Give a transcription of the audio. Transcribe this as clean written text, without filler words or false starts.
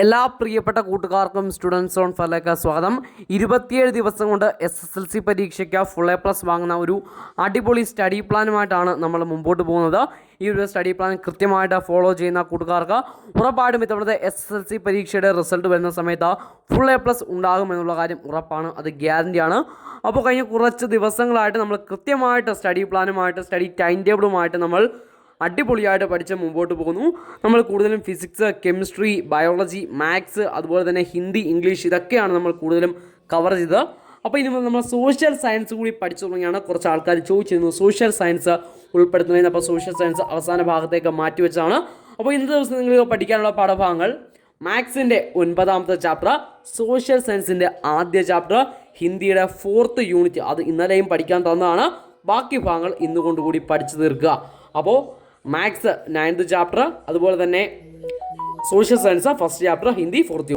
എല്ലാ പ്രിയപ്പെട്ട കൂട്ടുകാർക്കും സ്റ്റുഡൻസ് ഓൺ ഫറിലേക്ക് സ്വാഗതം. 27 ദിവസം കൊണ്ട് SSLC പരീക്ഷയ്ക്ക് ഫുൾ A+ വാങ്ങുന്ന ഒരു അടിപൊളി സ്റ്റഡി പ്ലാനുമായിട്ടാണ് നമ്മൾ മുമ്പോട്ട് പോകുന്നത്. ഈ ഒരു സ്റ്റഡി പ്ലാൻ കൃത്യമായിട്ട് ഫോളോ ചെയ്യുന്ന കൂട്ടുകാർക്ക് ഉറപ്പായിട്ടും ഇത്തവണത്തെ SSLC പരീക്ഷയുടെ റിസൾട്ട് വരുന്ന സമയത്ത് ഫുൾ A+ ഉണ്ടാകുമെന്നുള്ള കാര്യം ഉറപ്പാണ്, അത് ഗ്യാരണ്ടിയാണ്. അപ്പോൾ കഴിഞ്ഞ കുറച്ച് ദിവസങ്ങളായിട്ട് നമ്മൾ കൃത്യമായിട്ട് സ്റ്റഡി പ്ലാനുമായിട്ട് സ്റ്റഡി ടൈം ടേബിളുമായിട്ട് നമ്മൾ അടിപൊളിയായിട്ട് പഠിച്ച് മുമ്പോട്ട് പോകുന്നു. നമ്മൾ കൂടുതലും ഫിസിക്സ്, കെമിസ്ട്രി, ബയോളജി, മാത്സ്, അതുപോലെ തന്നെ ഹിന്ദി, ഇംഗ്ലീഷ് ഇതൊക്കെയാണ് നമ്മൾ കൂടുതലും കവർ ചെയ്തത്. അപ്പോൾ ഇനി നമ്മൾ സോഷ്യൽ സയൻസ് കൂടി പഠിച്ചു തുടങ്ങിയാണ്. കുറച്ച് ആൾക്കാർ ചോദിച്ചിരുന്നു സോഷ്യൽ സയൻസ് ഉൾപ്പെടുത്തുന്നതിന്. അപ്പോൾ സോഷ്യൽ സയൻസ് അവസാന ഭാഗത്തേക്ക് മാറ്റിവെച്ചാണ്. അപ്പോൾ ഇന്നത്തെ ദിവസം നിങ്ങൾ പഠിക്കാനുള്ള പാഠഭാഗങ്ങൾ: മാത്സിൻ്റെ 9ാമത്തെ ചാപ്റ്റർ, സോഷ്യൽ സയൻസിൻ്റെ ആദ്യ ചാപ്റ്റർ, ഹിന്ദിയുടെ 4th യൂണിറ്റ്, അത് ഇന്നലെയും പഠിക്കാൻ തന്നതാണ്. ബാക്കി ഭാഗങ്ങൾ ഇന്നുകൊണ്ടുകൂടി പഠിച്ചു തീർക്കുക. അപ്പോൾ മാത്സ് 9th ചാപ്റ്റർ, അതുപോലെ തന്നെ social science 1st chapter, Hindi 4th.